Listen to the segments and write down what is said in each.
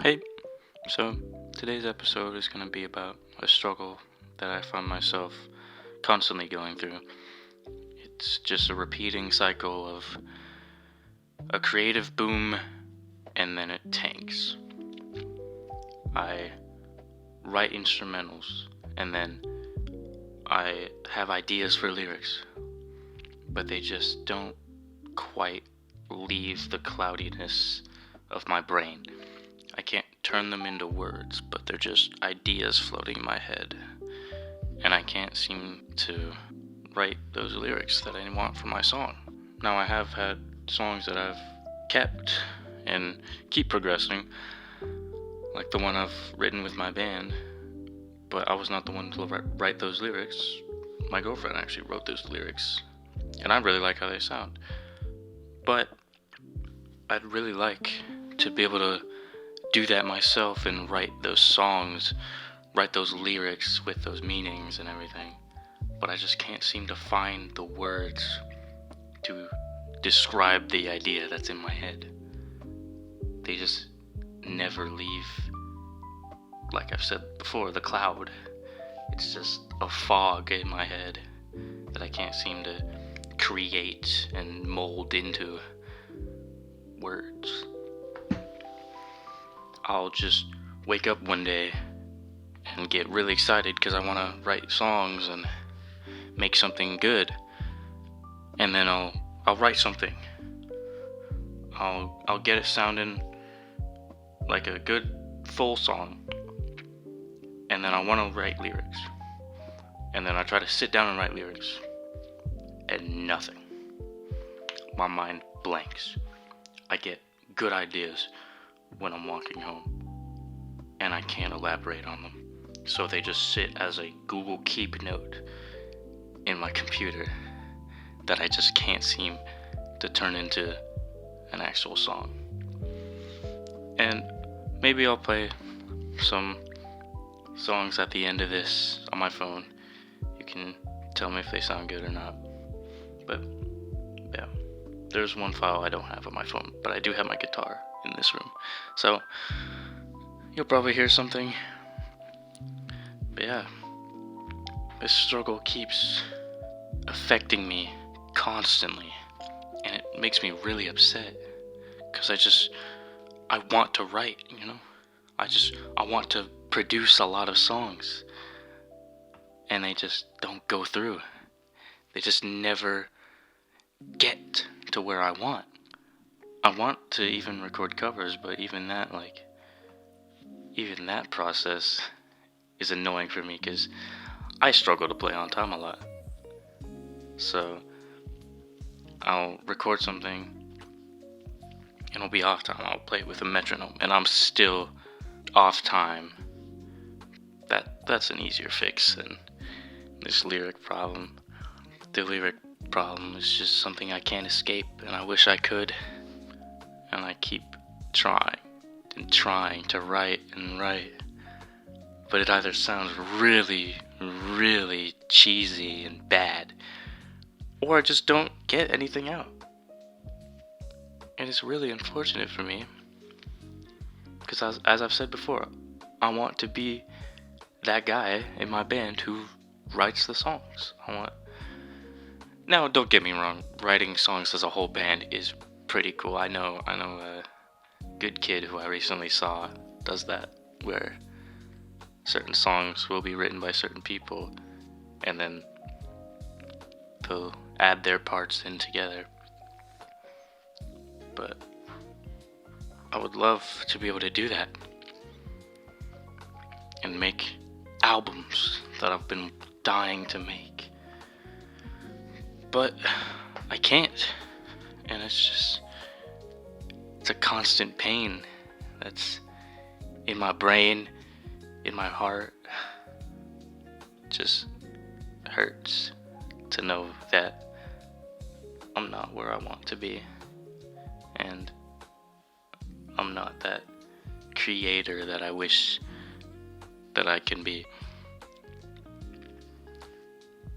Hey, so today's episode is going to be about a struggle that I find myself constantly going through. It's just a repeating cycle of a creative boom and then it tanks. I write instrumentals and then I have ideas for lyrics, but they just don't quite leave the cloudiness of my brain. I can't turn them into words, but they're just ideas floating in my head. And I can't seem to write those lyrics that I want for my song. Now, I have had songs that I've kept and keep progressing, like the one I've written with my band, but I was not the one to write those lyrics. My girlfriend actually wrote those lyrics, and I really like how they sound. But I'd really like to be able to do that myself and write those songs, write those lyrics with those meanings and everything. But I just can't seem to find the words to describe the idea that's in my head. They just never leave, like I've said before, the cloud. It's just a fog in my head that I can't seem to create and mold into words. I'll just wake up one day and get really excited because I want to write songs and make something good. And then I'll write something. I'll get it sounding like a good full song. And then I want to write lyrics. And then I try to sit down and write lyrics. And nothing. My mind blanks. I get good ideas when I'm walking home, and I can't elaborate on them, so they just sit as a Google Keep note in my computer that I just can't seem to turn into an actual song. And maybe I'll play some songs at the end of this on my phone. You can tell me if they sound good or not. But yeah, there's one file I don't have on my phone, but I do have my guitar in this room, so you'll probably hear something. But yeah, this struggle keeps affecting me constantly, and it makes me really upset because I want to write, I want to produce a lot of songs, and they just don't go through. They just never get to where I want. I want to even record covers, but even that process is annoying for me because I struggle to play on time a lot. So I'll record something and it'll be off time. I'll play it with a metronome and I'm still off time. That's an easier fix than this lyric problem. The lyric problem is just something I can't escape, and I wish I could. And I keep trying and trying to write and write, but it either sounds really, really cheesy and bad, or I just don't get anything out. And it's really unfortunate for me, because as I've said before, I want to be that guy in my band who writes the songs. Now, don't get me wrong, writing songs as a whole band is pretty cool. I know a good kid who I recently saw does that, where certain songs will be written by certain people and then they'll add their parts in together. But I would love to be able to do that and make albums that I've been dying to make, but I can't. And it's a constant pain that's in my brain, in my heart. It just hurts to know that I'm not where I want to be, and I'm not that creator that I wish that I can be.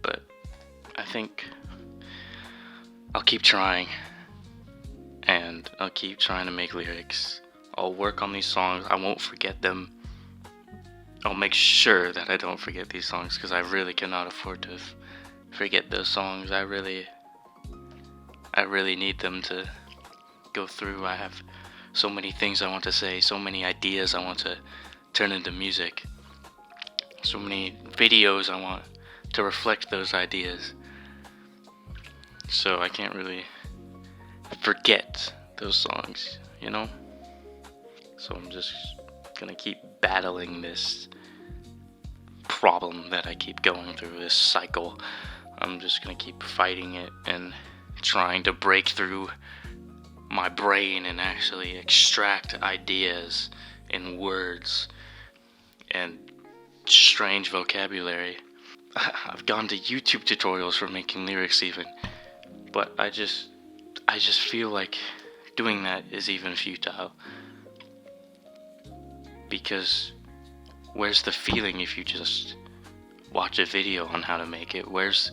But I think I'll keep trying, and I'll keep trying to make lyrics. I'll work on these songs. I won't forget them. I'll make sure that I don't forget these songs, because I really cannot afford to forget those songs. I really need them to go through. I have so many things I want to say, so many ideas I want to turn into music, so many videos I want to reflect those ideas. So I can't really forget those songs, you know? So I'm just gonna keep battling this problem that I keep going through, this cycle. I'm just gonna keep fighting it and trying to break through my brain and actually extract ideas in words and strange vocabulary. I've gone to YouTube tutorials for making lyrics even, but I just feel like doing that is even futile, because where's the feeling if you just watch a video on how to make it? Where's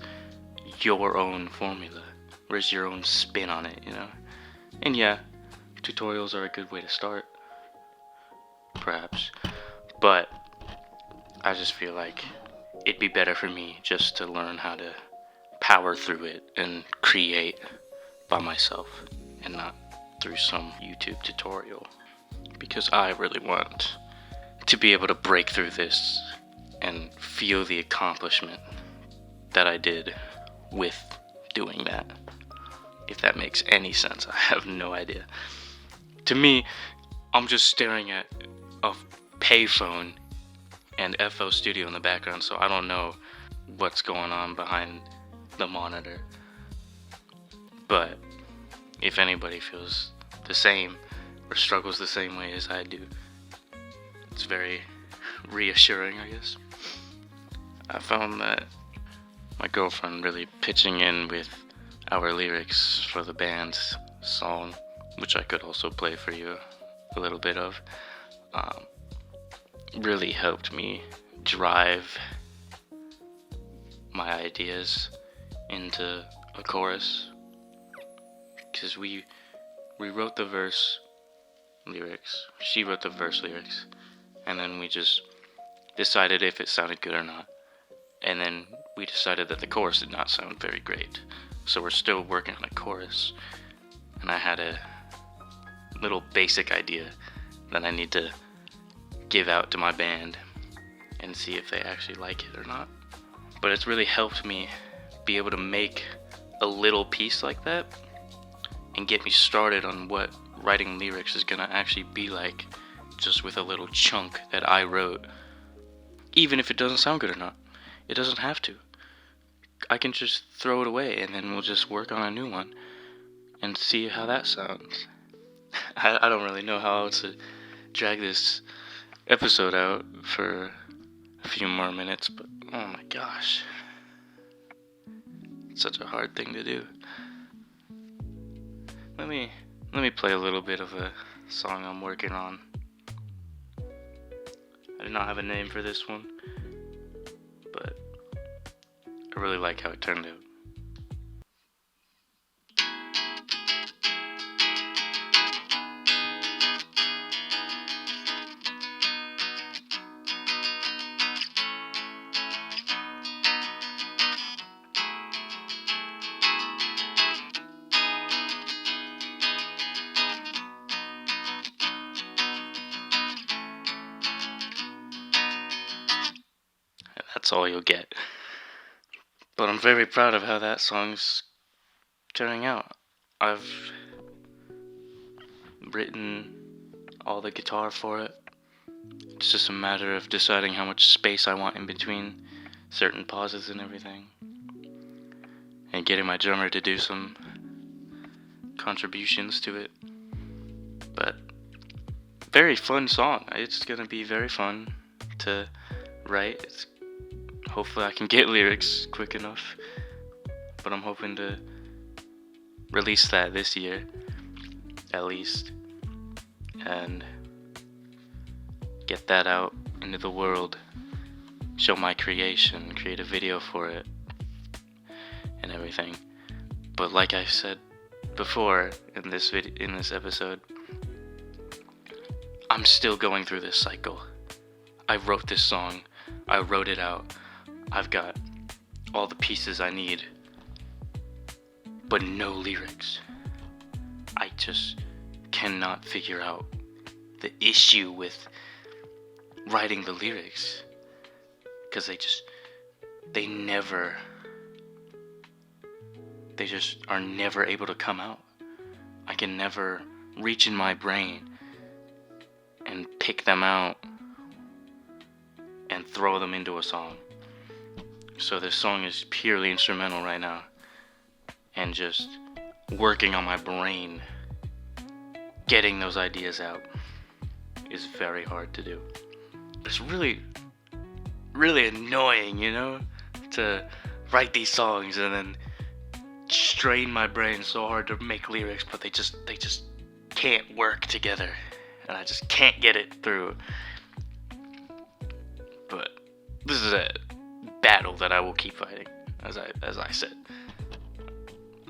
your own formula? Where's your own spin on it, you know? And yeah, tutorials are a good way to start, perhaps, but I just feel like it'd be better for me just to learn how to power through it and create by myself and not through some YouTube tutorial, because I really want to be able to break through this and feel the accomplishment that I did with doing that. If that makes any sense, I have no idea. To me, I'm just staring at a payphone and FL Studio in the background, so I don't know what's going on behind the monitor. But if anybody feels the same or struggles the same way as I do, it's very reassuring, I guess. I found that my girlfriend really pitching in with our lyrics for the band's song, which I could also play for you a little bit of, really helped me drive my ideas into a chorus, because we wrote the verse lyrics, she wrote the verse lyrics, and then we just decided if it sounded good or not, and then we decided that the chorus did not sound very great, so we're still working on a chorus, and I had a little basic idea that I need to give out to my band and see if they actually like it or not. But it's really helped me be able to make a little piece like that and get me started on what writing lyrics is gonna actually be like, just with a little chunk that I wrote. Even if it doesn't sound good or not, it doesn't have to. I can just throw it away and then we'll just work on a new one and see how that sounds. I don't really know how else to drag this episode out for a few more minutes, but oh my gosh, it's such a hard thing to do. Let me play a little bit of a song I'm working on. I did not have a name for this one, but I really like how it turned out. That's all you'll get. But I'm very proud of how that song's turning out. I've written all the guitar for it. It's just a matter of deciding how much space I want in between certain pauses and everything, and getting my drummer to do some contributions to it. But very fun song. It's gonna be very fun to write. Hopefully I can get lyrics quick enough, but I'm hoping to release that this year at least and get that out into the world, show my creation, create a video for it and everything. But like I said before in this episode, I'm still going through this cycle. I wrote this song. I wrote it out. I've got all the pieces I need, but no lyrics. I just cannot figure out the issue with writing the lyrics, because they just are never able to come out. I can never reach in my brain and pick them out and throw them into a song. So this song is purely instrumental right now, and just working on my brain, getting those ideas out is very hard to do. It's really, really annoying, to write these songs and then strain my brain so hard to make lyrics, but they just can't work together, and I just can't get it through. But this is a battle that I will keep fighting, as I said.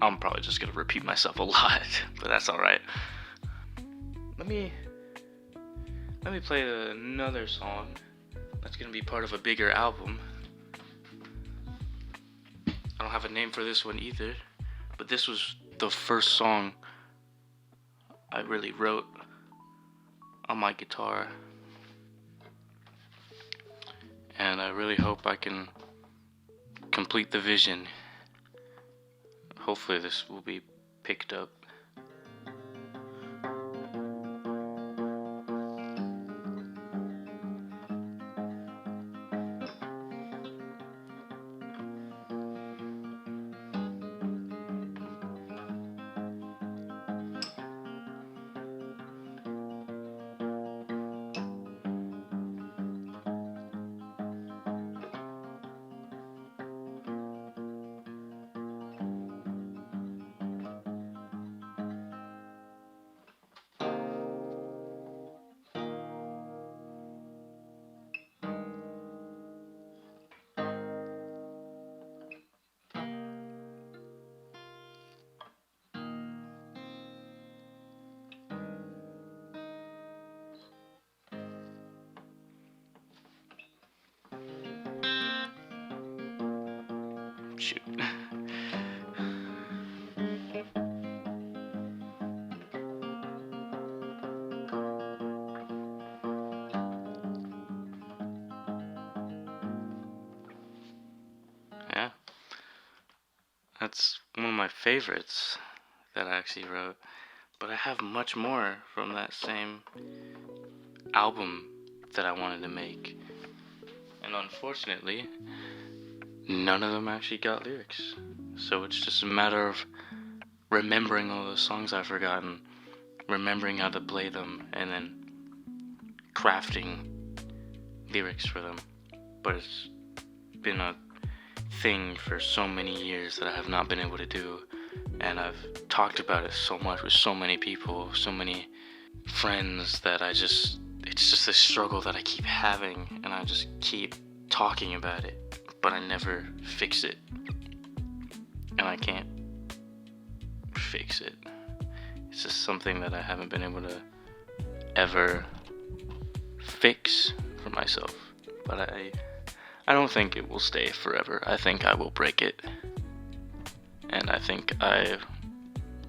I'm probably just gonna repeat myself a lot, but that's alright. Let me play another song that's gonna be part of a bigger album. I don't have a name for this one either, but this was the first song I really wrote on my guitar, and I really hope I can complete the vision. Hopefully this will be picked up. Shoot. Yeah. That's one of my favorites that I actually wrote. But I have much more from that same album that I wanted to make. And unfortunately, none of them actually got lyrics. So it's just a matter of remembering all those songs I've forgotten, remembering how to play them, and then crafting lyrics for them. But it's been a thing for so many years that I have not been able to do, and I've talked about it so much with so many people, so many friends, that it's just this struggle that I keep having, and I just keep talking about it, but I never fix it, and I can't fix it. It's just something that I haven't been able to ever fix for myself, but I don't think it will stay forever. I think I will break it, and I think I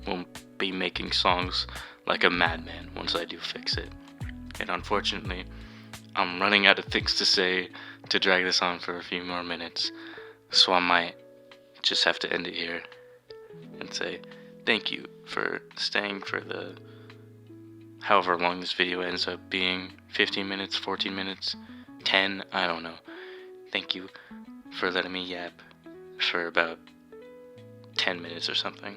will be making songs like a madman once I do fix it. And unfortunately, I'm running out of things to say to drag this on for a few more minutes, so I might just have to end it here and say thank you for staying for the however long this video ends up being, 15 minutes, 14 minutes, 10, I don't know. Thank you for letting me yap for about 10 minutes or something,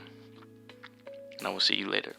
and I will see you later.